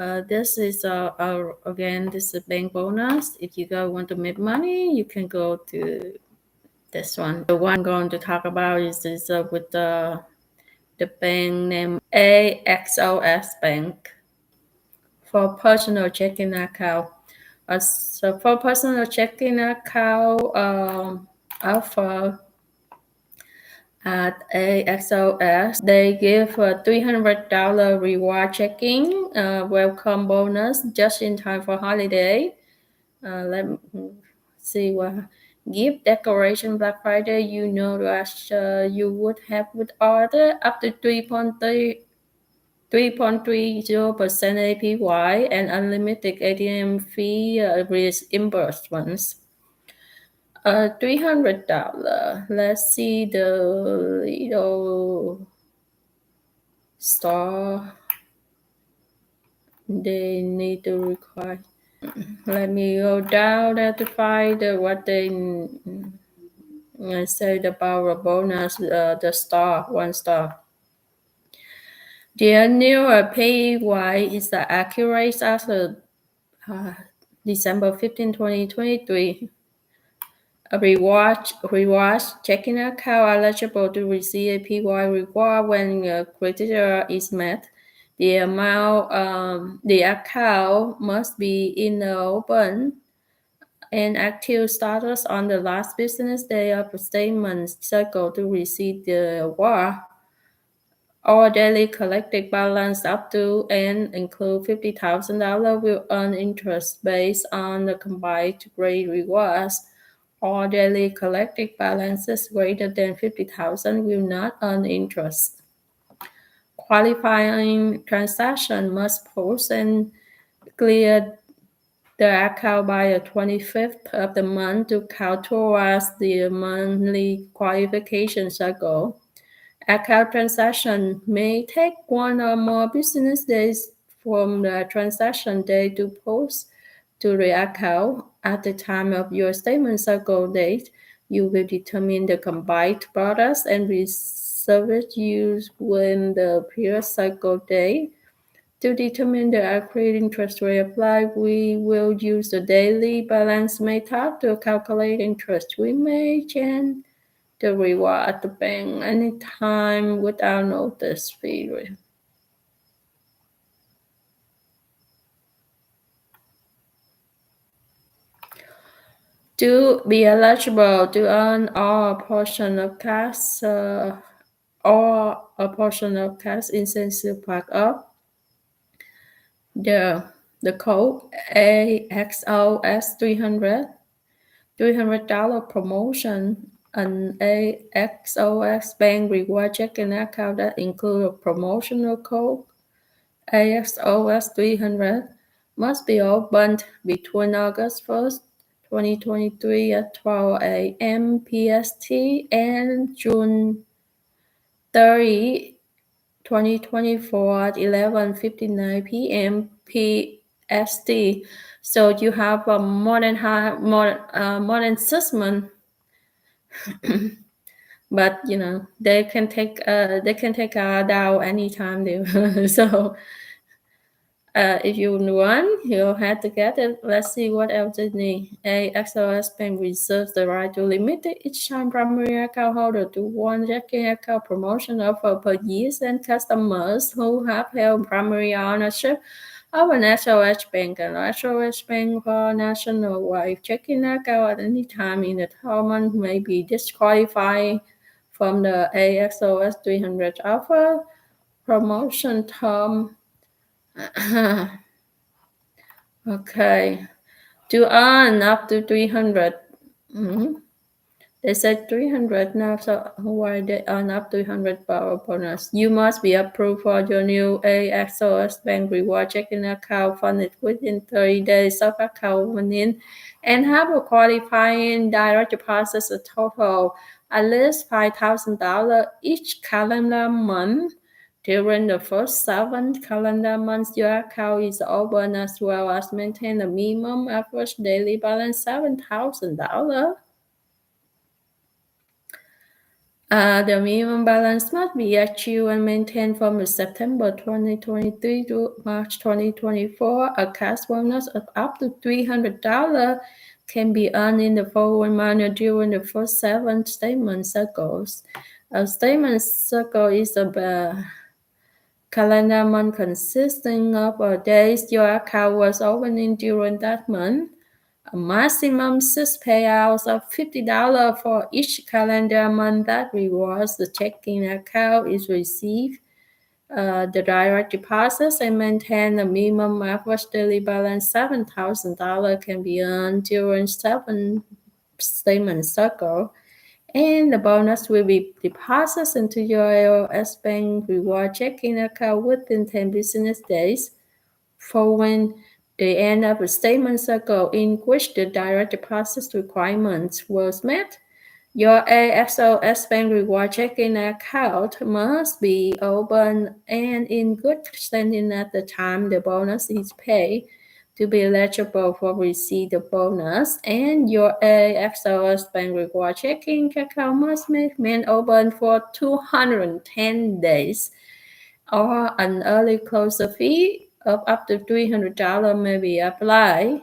This is again, this is bank bonus. If you guys want to make money, you can go to this one. The one I'm going to talk about is with the bank name Axos Bank for personal checking account. So for personal checking account offer at Axos, they give a $300 reward checking welcome bonus just in time for holiday. Let me see what gift decoration Black Friday. You know that you would have with order up to 3.30% APY and unlimited ATM fee reimbursements. $300. Let's see the little star they need to require. Let me go down there to find what they said about a bonus, the star, 1 star. The annual PY is the accurate as of December 15, 2023. A rewards checking account eligible to receive a PY reward when criteria is met. The amount, the account must be in the open and active status on the last business day of the statement cycle to receive the award. All daily collected balance up to and include $50,000 will earn interest based on the combined grade rewards. All daily collected balances greater than $50,000 will not earn interest. Qualifying transaction must post and clear the account by the 25th of the month to count towards the monthly qualification cycle. Account transaction may take 1 or more business days from the transaction day to post to the account. At the time of your statement cycle date, you will determine the combined products and service used when the period cycle date. To determine the accurate interest rate applied, we will use the daily balance method to calculate interest. We may change the reward at the bank anytime without notice period. To be eligible to earn all portion of cash or a portion of cash incentive part of the code AXOS 300 $300 promotion, an AXOS bank reward checking account that includes a promotional code AXOS 300 must be opened between August 1st, 2023 at 12 a.m. PST and June 30, 2024 at 11:59 p.m. PST. So you have more than 6 months. But you know they can take down anytime they so if you want, you'll have to get it. Let's see what else they need. Axos Bank reserves the right to limit each time primary account holder to 1 checking account promotion offer per year, and customers who have held primary ownership of an Axos Bank and Axos Bank for nationwide checking account at any time in the 12 months may be disqualified from the AXOS 300 offer promotion term. Okay, to earn up to 300. They said 300 now, so why they earn up to 100 power bonus? You must be approved for your new Axos Bank reward checking account funded within 30 days of account opening and have a qualifying direct deposit a total at least $5,000 each calendar month. During the first 7 calendar months, your account is open as well as maintain a minimum average daily balance $7,000. The minimum balance must be achieved and maintained from September 2023 to March 2024. A cash bonus of up to $300 can be earned in the following manner during the first 7 statement cycles. A statement cycle is a calendar month consisting of days your account was opening during that month. A maximum 6 payouts of $50 for each calendar month that rewards the checking account is received. The direct deposit and maintain a minimum average daily balance $7,000 can be earned during 7 statement cycle. And the bonus will be deposited into your AOS Bank reward checking account within 10 business days following the end of a statement cycle in which the direct deposit requirements was met. Your Axos Bank reward checking account must be open and in good standing at the time the bonus is paid to be eligible for receive the bonus, and your Axos Bank reward checking account must remain open for 210 days, or an early closure fee of up to $300 may be applied,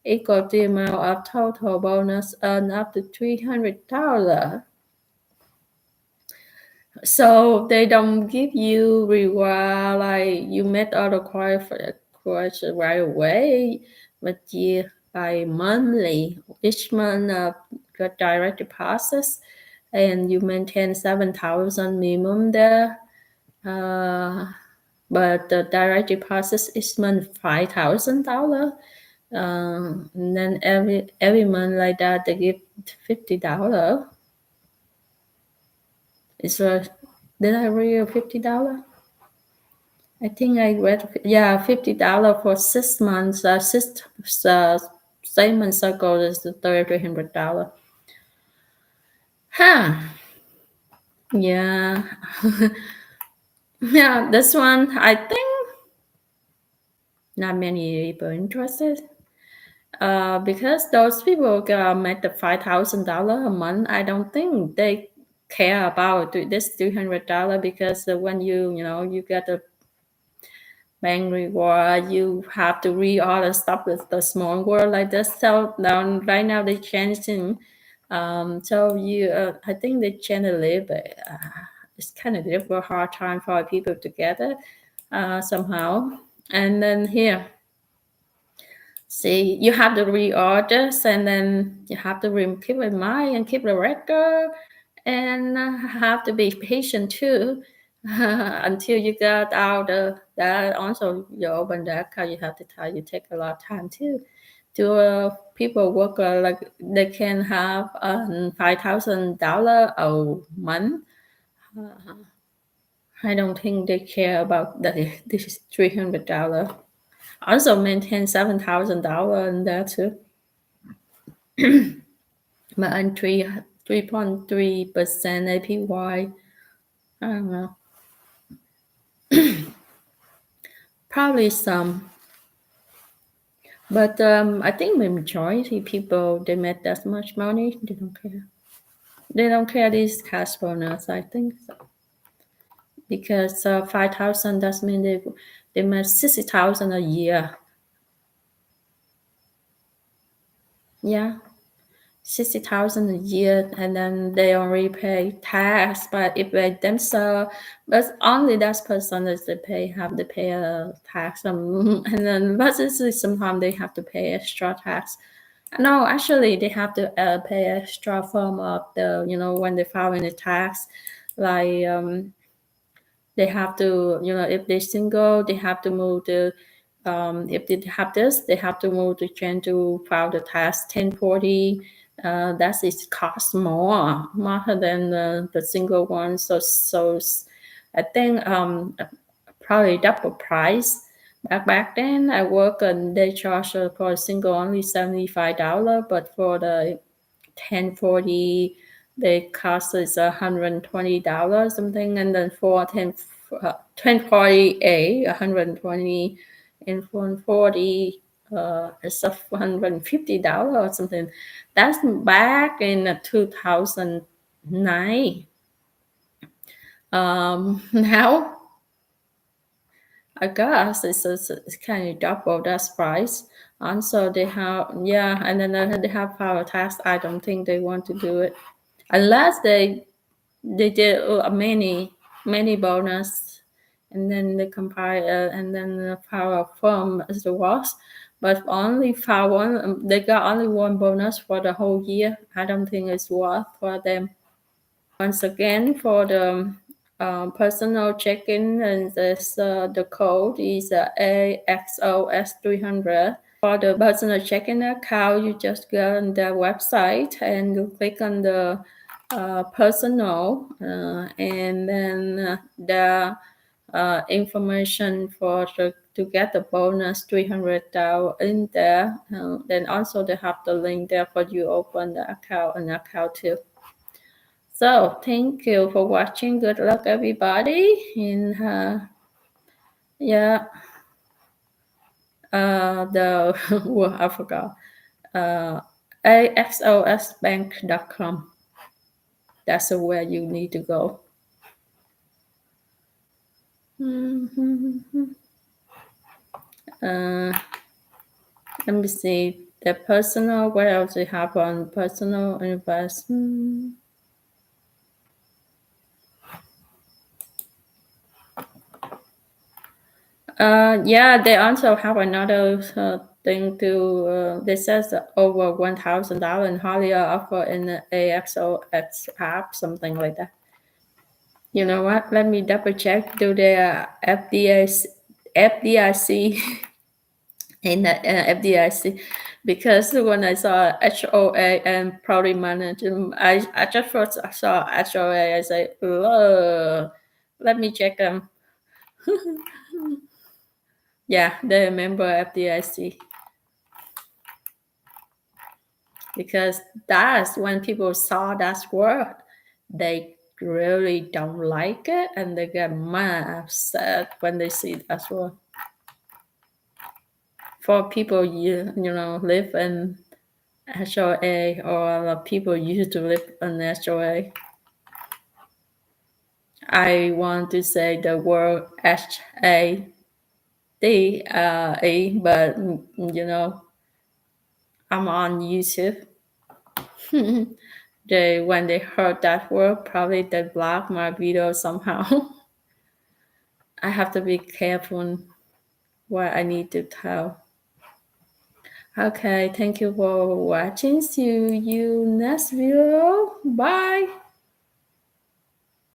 equal to the amount of total bonus earned up to $300. So they don't give you reward like you met all the qualifications right away, but by monthly, each month got direct deposits, and you maintain 7,000 minimum there. But the direct deposit each month $5,000. And then every month like that they give $50. Did I read $50? I think I read $50 for 6 months. Six statement cycle is $300. Huh? Yeah. Yeah, this one I think not many people interested. Because those people make the $5,000 a month, I don't think they care about this $300 because when you get a bank reward, you have to read all the stuff with the small word like this. So now right now they changing. So I think they change a little bit. It's kind of difficult, hard time for people to get it somehow. And then here. See, you have to reorder, and then you have to keep in mind and keep the record, and have to be patient too until you get out that. Also, you open the account, you have to tell you take a lot of time too. To people work like they can have $5,000 a month. I don't think they care about that. This is $300. Also maintain $7,000 in there too. But on 3.3% APY, I don't know. Probably some. But I think the majority people, they make that much money, they don't care. They don't care this cash bonus, I think so. Because 5,000 does mean they make 60,000 a year. Yeah. 60,000 a year, and then they only pay tax. But if they themselves, but only that percentage they have to pay a tax. And then but sometimes they have to pay extra tax. No, actually they have to pay extra from the when they file in the tax, like they have to if they're single they have to move to if they have this they have to move to change to file the tax 1040. That is cost more than the single one. So I think probably double price. Back then I work and they charge for a single only $75, but for the 1040 the cost is $120 something, and then for 1040A 120, and for 140 it's $150 or something. That's back in 2009. Now I guess it's kind of double that price. And so they have, yeah, and then they have power tax. I don't think they want to do it unless they did many bonus, and then they compile and then the power firm is the worst. But only for one, they got only one bonus for the whole year. I don't think it's worth for them. Once again, for the personal check-in, and this the code is AXOS 300. For the personal check-in account, you just go on the website and you click on the personal, and then the information for to get the bonus 300,000 in there. Then also they have the link there for you open the account too. So thank you for watching. Good luck, everybody. And yeah, the well, I forgot. axosbank.com. That's where you need to go. Let me see the personal. What else we have on personal investment? Yeah, they also have another thing to. They says over $1,000 in holiday offer in the AXOX app, something like that. You know what? Let me double check. Do the FDIC in the FDIC? Because when I saw HOA and property management, I just first saw HOA. I say, oh, let me check them. Yeah, they remember FDIC. Because that's when people saw that word, they really don't like it and they get mad, upset when they see that word. For people you know live in HOA, or people used to live in HOA, I want to say the word HADE, but you know, I'm on YouTube. When they heard that word, probably they blocked my video somehow. I have to be careful what I need to tell. Okay, thank you for watching. See you next video. Bye.